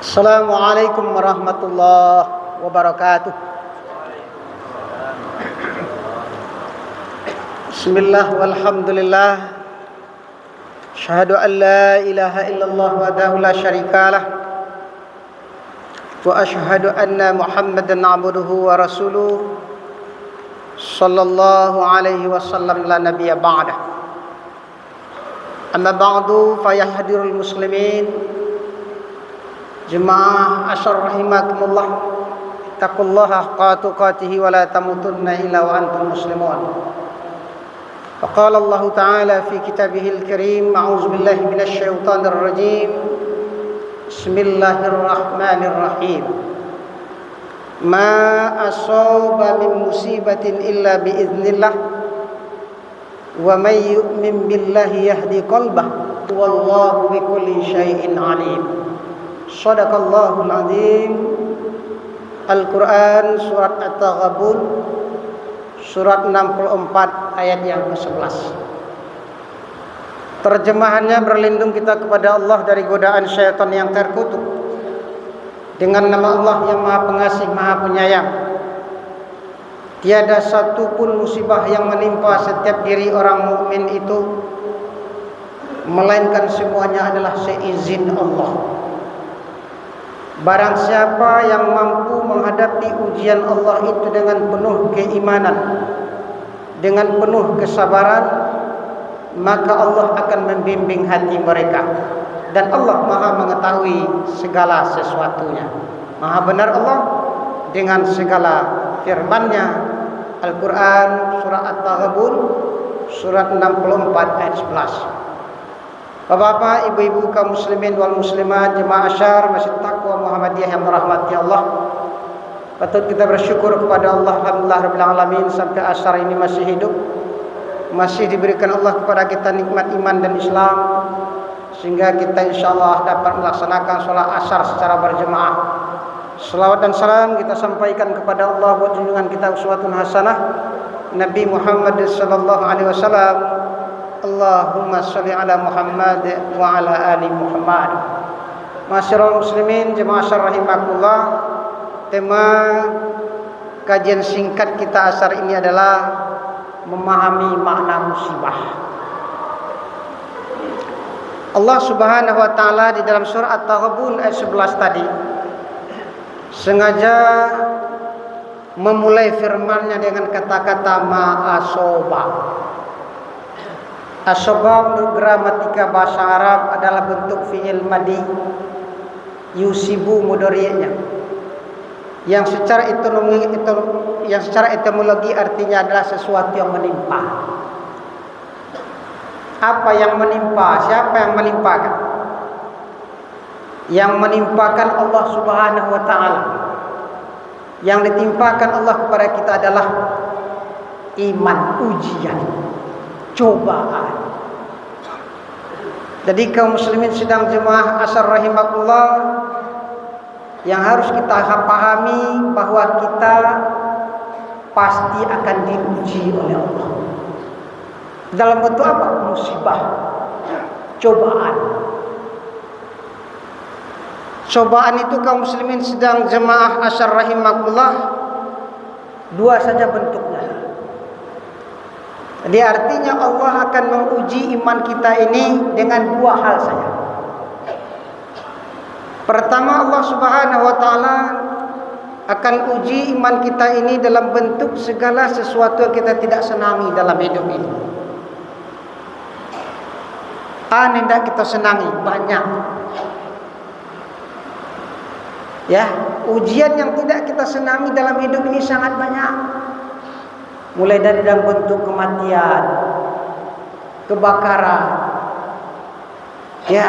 Assalamualaikum warahmatullahi wabarakatuh. Bismillah walhamdulillah. Asyhadu an la ilaha illallah wahdahu la syarikalah. Wa asyhadu anna Muhammadan abduhu wa rasuluh. Sallallahu alaihi wasallam la nabiyya ba'dah. Amma ba'du fa ya hadirul muslimin jemaah asyar rahimakumullah, taqullaha haqqa tuqatih wa la tamutunna illa wa antum muslimun. Faqala Allah ta'ala fi kitabihil karim, a'udzu billahi minasy syaithanir rajim. Bismillahirrahmanirrahim. Ma asaba min musibatin illa bi idznillah wa may yu'min billahi yahdi qalbah wallahu bikulli syai'in alim. Shadaqallahul azim. Al-Quran surat At-Taghabun surat 64 ayat yang ke-11. Terjemahannya, berlindung kita kepada Allah dari godaan syaitan yang terkutuk dengan nama Allah yang Maha Pengasih Maha Penyayang. Tiada satu pun musibah yang menimpa setiap diri orang mukmin itu melainkan semuanya adalah seizin Allah. Barang siapa yang mampu menghadapi ujian Allah itu dengan penuh keimanan, dengan penuh kesabaran, maka Allah akan membimbing hati mereka. Dan Allah Maha mengetahui segala sesuatunya. Maha benar Allah dengan segala firman-Nya. Al-Quran surah At-Taghabun surat 64 ayat 11. Bapak-bapak, ibu-ibu, kaum muslimin wal muslimat, jemaah asyar Masjid Taqwa Muhammadiyah yang merahmati Allah, patut kita bersyukur kepada Allah, alhamdulillah rabbil alamin, sampai asyar ini masih hidup, masih diberikan Allah kepada kita nikmat iman dan Islam, sehingga kita insyaallah dapat melaksanakan sholat asyar secara berjemaah. Salawat dan salam kita sampaikan kepada Allah buat junjungan kita uswatun hasanah Nabi Muhammad sallallahu alaihi wasallam. Allahumma shalli ala Muhammad wa ala ali Muhammad. Masyarul muslimin jemaah asyar rahimakumullah, tema kajian singkat kita asar ini adalah memahami makna musibah. Allah Subhanahu wa taala di dalam surah At-Taghabun ayat 11 tadi sengaja memulai firman-Nya dengan kata-kata ma'asoba. Asoba menurut gramatika bahasa Arab adalah bentuk fi'il madi yusibu mudhari'nya, yang secara etimologi artinya adalah sesuatu yang menimpa. Apa yang menimpa? Siapa yang menimpakan? Yang menimpakan Allah Subhanahu wa ta'ala. Yang ditimpakan Allah kepada kita adalah iman, ujian, cobaan. Jadi kaum muslimin sedang jemaah asar rahimakumullah, yang harus kita pahami bahwa kita pasti akan diuji oleh Allah. Dalam bentuk apa? Musibah, cobaan. Cobaan itu kaum muslimin sedang jemaah asyar rahimakumullah, dua saja bentuknya. Jadi artinya Allah akan menguji iman kita ini dengan dua hal saja. Pertama, Allah Subhanahu wa taala akan uji iman kita ini dalam bentuk segala sesuatu yang kita tidak senangi dalam hidup ini. Tidak kita senangi banyak. Ya, ujian yang tidak kita senangi dalam hidup ini sangat banyak. Mulai dari dalam bentuk kematian, kebakaran, ya,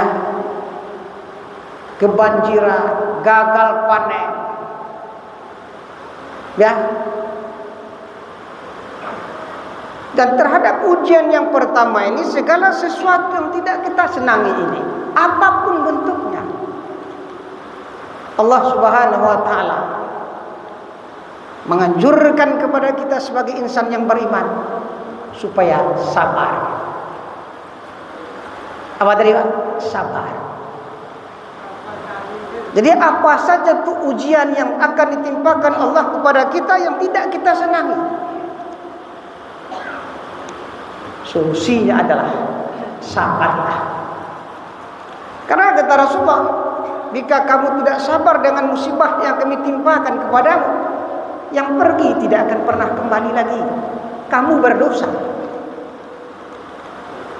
kebanjiran, gagal panen, ya. Dan terhadap ujian yang pertama ini, segala sesuatu yang tidak kita senangi ini, apapun bentuknya, Allah Subhanahu wa ta'ala menganjurkan kepada kita sebagai insan yang beriman supaya sabar. Apa tadi Pak? sabar. Jadi apa saja tuh ujian yang akan ditimpakan Allah kepada kita yang tidak kita senangi, solusinya adalah sabarlah. Karena kata Rasulullah, jika kamu tidak sabar dengan musibah yang kami timpakan kepadamu, yang pergi tidak akan pernah kembali lagi, kamu berdosa.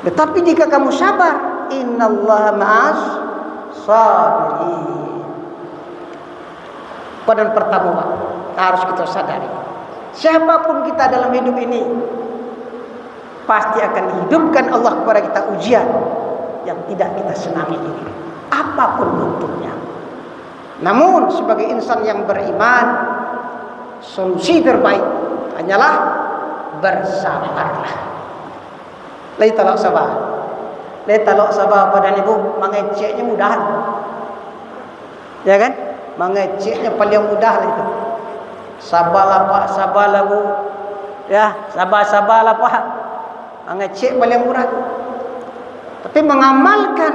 Tetapi jika kamu sabar, innallaha ma'as sabirin. Pada pertama harus kita sadari, siapapun kita dalam hidup ini pasti akan dihidupkan Allah kepada kita ujian yang tidak kita senangi ini, apapun bentuknya. Namun sebagai insan yang beriman, solusi terbaik hanyalah bersabarlah. Lai talak sabar. Lai talak sabar pada ibu mengeceknya mudah. Ya kan? Mengeceknya paling mudah itu. Sabarlah Pak, sabarlah Bu. Ya, sabar-sabarlah Pak. Mengecek paling murah. Tapi mengamalkan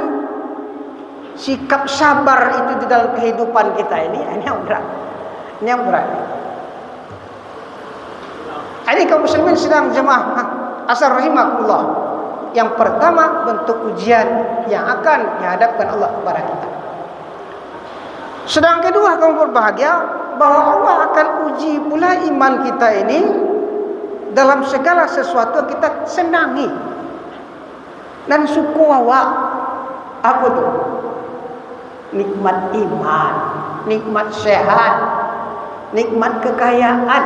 sikap sabar itu di dalam kehidupan kita ini yang berat. Ini yang berat. Ini kaum muslimin sedang jemaah asal rahimakumullah. Yang pertama, bentuk ujian yang akan dihadapkan Allah kepada kita. Sedang kedua, kaum berbahagia, bahwa Allah akan uji pula iman kita ini dalam segala sesuatu yang kita senangi dan sukawa. Apa tuh? Nikmat iman, nikmat sehat, nikmat kekayaan.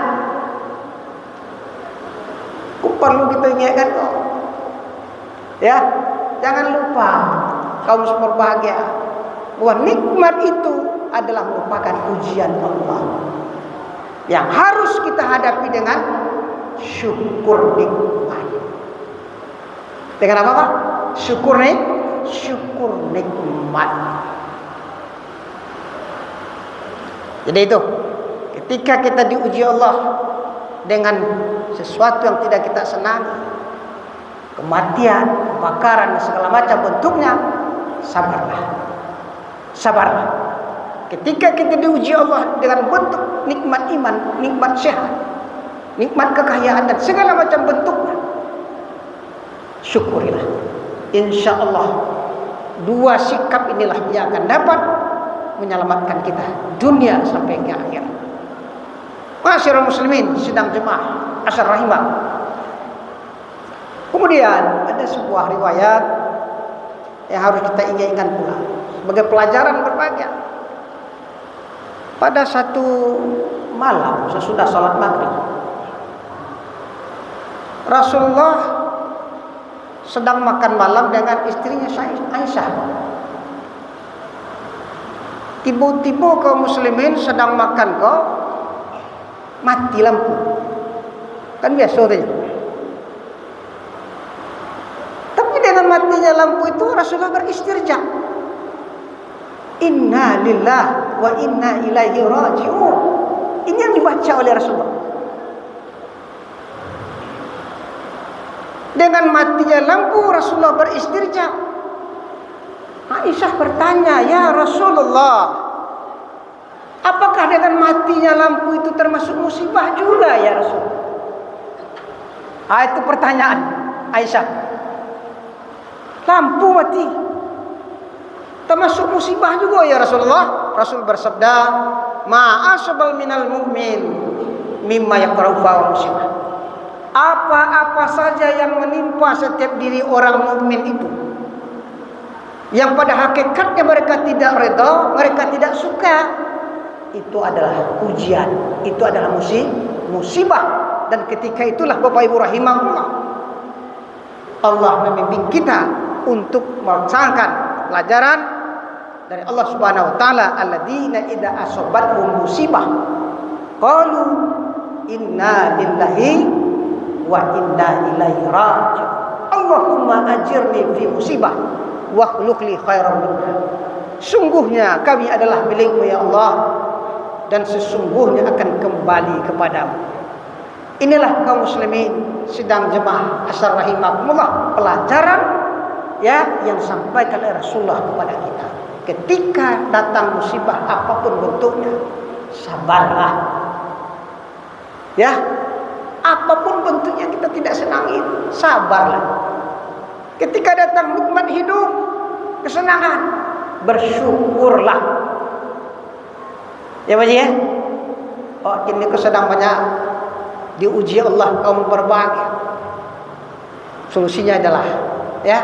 Perlu kita ingatkan kok. Ya, jangan lupa kaum berbahagia bahwa nikmat itu adalah merupakan ujian Allah yang harus kita hadapi dengan syukur nikmat. Dengan apa Pak? Syukur nikmat. Jadi itu, ketika kita diuji Allah dengan sesuatu yang tidak kita senangi, kematian, kebakaran, dan segala macam bentuknya, sabarlah. Sabarlah. Ketika kita diuji Allah dengan bentuk nikmat iman, nikmat sehat, nikmat kekayaan, dan segala macam bentuknya, syukurilah. Insya Allah, dua sikap inilah yang akan dapat menyelamatkan kita dunia sampai ke akhir. Masyarakat muslimin sedang jemaah asal rahimah. Kemudian ada sebuah riwayat yang harus kita ingat-ingat pula sebagai pelajaran berbahagia. Pada satu malam sesudah salat maghrib, Rasulullah sedang makan malam dengan istrinya Aisyah. Tiba-tiba kaum muslimin sedang makan kok mati lampu. Kan biasa saja. Tapi dengan matinya lampu itu Rasulullah beristirja. Inna lillahi wa inna ilaihi raji'un. Ini yang dibaca oleh Rasulullah. Dengan matinya lampu Rasulullah beristirja. Aisyah bertanya, "Ya Rasulullah, apakah dengan matinya lampu itu termasuk musibah juga ya Rasul?" Itu pertanyaan Aisyah. Lampu mati termasuk musibah juga ya Rasulullah? Rasul bersabda, "Ma'asabal minal mu'min mimma yakrahu fa musibah." Apa-apa saja yang menimpa setiap diri orang mukmin itu, yang pada hakikatnya mereka tidak redha, mereka tidak suka, itu adalah ujian, itu adalah musibah. Dan ketika itulah Bapak Ibu rahimahullah, Allah membimbing kita untuk melaksanakan pelajaran dari Allah Subhanahu wa taala, alladzina idza asabathum musibah qalu inna lillahi wa inna ilaihi raji'un. Allahumma ajirni fi musibah wa khluq li khairan minha. Sungguhnya kami adalah milik-Mu ya Allah, dan sesungguhnya akan kembali kepadamu. Inilah kaum muslimin sedang jemaah asal rahimakumullah, pelajaran ya yang disampaikan oleh Rasulullah kepada kita. Ketika datang musibah apapun bentuknya, sabarlah. Ya, apapun bentuknya kita tidak senangi, sabarlah. Ketika datang nikmat hidup, kesenangan, bersyukurlah. Ya Pak ya? Oh, ini sedang banyak diuji Allah kaum berbahagia. Solusinya adalah ya,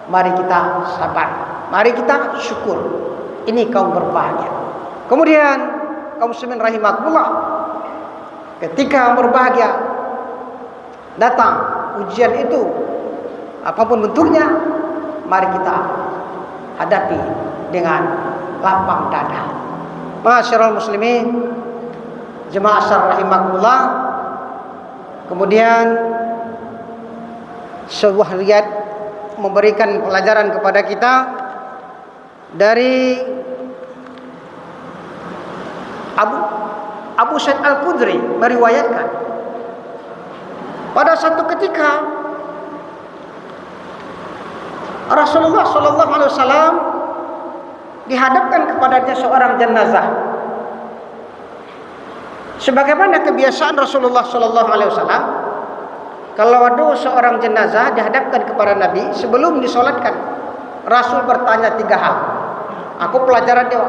mari kita sabar, mari kita syukur. Ini kaum berbahagia. Kemudian kaum muslimin rahimakumullah, ketika berbahagia datang ujian itu apapun bentuknya, mari kita hadapi dengan lapang dada. Masyarul muslimin, jemaah syar rahimakumullah. Kemudian sebuah riwayat memberikan pelajaran kepada kita dari Abu Sa'id Al-Khudri meriwayatkan, pada satu ketika Rasulullah sallallahu alaihi wasallam dihadapkan kepadanya seorang jenazah. Sebagaimana kebiasaan Rasulullah sallallahu alaihi wasallam, kalau ada seorang jenazah dihadapkan kepada Nabi sebelum disolatkan, Rasul bertanya 3 hal. Aku pelajaran dia.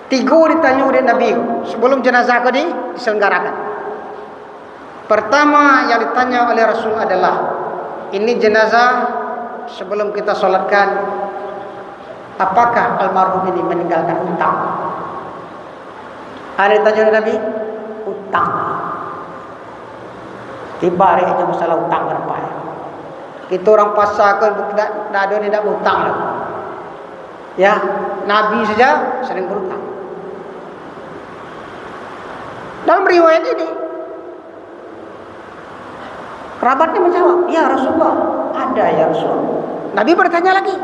3 ditanya oleh Nabi sebelum jenazah tadi diselenggarakan. Pertama yang ditanya oleh Rasul adalah, ini jenazah sebelum kita solatkan, apakah almarhum ini meninggalkan hutang? Ada ditanya oleh Nabi, hutang. Tiba hari aja masalah hutang berapa ya? Kita orang pasar ke tidak ada ni tak hutang lah. Ya, Nabi saja sering berhutang. Dalam riwayat ini, kerabatnya menjawab, ya Rasulullah, ada ya Rasulullah. Nabi bertanya lagi,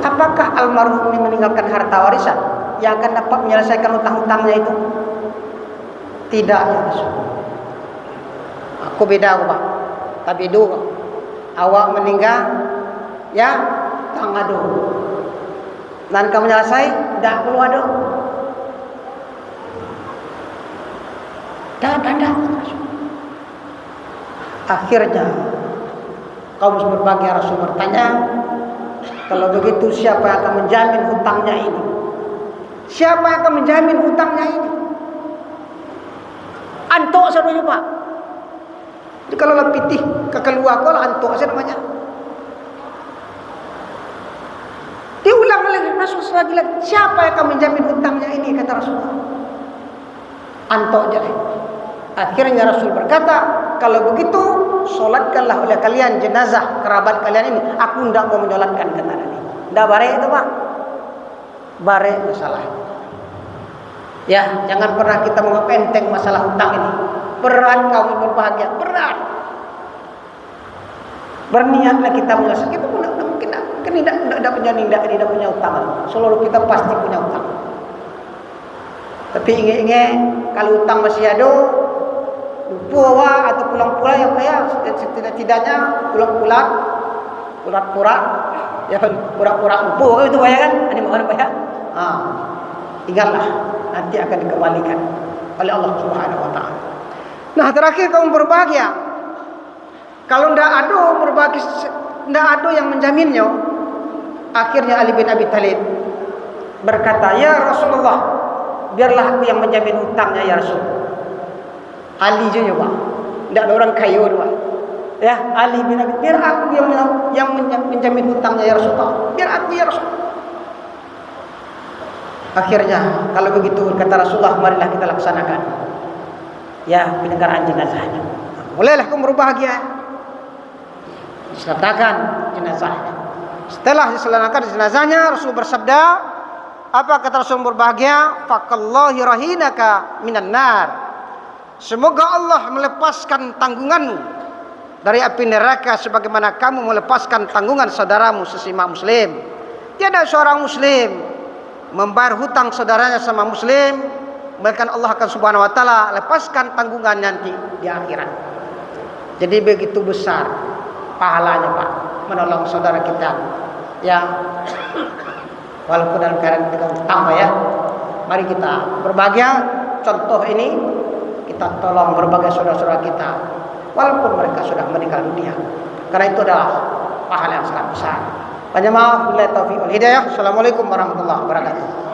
apakah almarhum ini meninggalkan harta warisan yang akan dapat menyelesaikan hutang-hutangnya itu? Tidak ya Rasulullah. Aku beda Pak. Tapi dulu awak meninggal, ya tak ngadu. Dan kamu menyelesai, tak perlu adu. Dah. Akhirnya kaum berbagai Rasul bertanya, kalau begitu siapa yang akan menjamin hutangnya ini? Siapa yang akan menjamin hutangnya ini? Antuk saja Pak. Jadi kalau pitih kekeluar kau lah antuk saja namanya. Diulang lagi Rasul lagi. Siapa yang akan menjamin hutangnya ini, kata Rasulullah. Antuk jadi. Akhirnya Rasul berkata, kalau begitu solatkanlah oleh kalian jenazah kerabat kalian ini. Aku tidak mau menyolatkan, kata Nabi. Tidak barek itu Pak. Barek masalah. Ya, jangan pernah kita menganggap enteng masalah hutang ini. Berat kaum berbahagia, berat. Berniatlah kita menyelesaikan. Kita pun mungkin tidak punya hutang. Seluruh kita pasti punya hutang. Tapi ingin kalau hutang masih ada, lupa atau pulang-pulang ya Pak ya, setidak-tidaknya pulang-pulang, pura-pura, ya pura-pura lupa itu Pak ya kan? Ini mohon Pak ya. Ingatlah, nanti akan dikembalikan oleh Allah Subhanahu wa taala. Nah, terakhir kaum berbahagia. Kalau tidak ada berbagi, tidak ada yang menjaminnya. Akhirnya Ali bin Abi Thalib berkata, ya Rasulullah, biarlah aku yang menjamin hutangnya ya Rasul. Ali juga Pak. Tidak ada orang kaya Pak. Ya, Ali bin Abi, biar aku yang menjamin hutangnya ya Rasulullah. Biar aku ya Rasul. Akhirnya kalau begitu kata Rasulullah, marilah kita laksanakan ya penyelenggaraan jenazahnya. Mulailah kamu berbahagia. Disertakan jenazahnya. Setelah diselenggarakan jenazahnya, Rasul bersabda, apa kata Rasul berbahagia? Faqallahi rahinaka minan nar. Semoga Allah melepaskan tanggunganmu dari api neraka sebagaimana kamu melepaskan tanggungan saudaramu sesama muslim. Tiada seorang muslim membayar hutang saudaranya sama muslim, melainkan Allah akan Subhanahu wa taala lepaskan tanggungan nanti di akhirat. Jadi begitu besar pahalanya Pak menolong saudara kita. Ya, walaupun dalam keadaan kita tambah ya. Mari kita berbahagia. Contoh ini kita tolong berbagai saudara-saudara kita, walaupun mereka sudah meninggal dunia. Karena itu adalah pahala yang sangat besar. Banyak maaf, billahi taufiq wal hidayah. Assalamualaikum warahmatullahi wabarakatuh.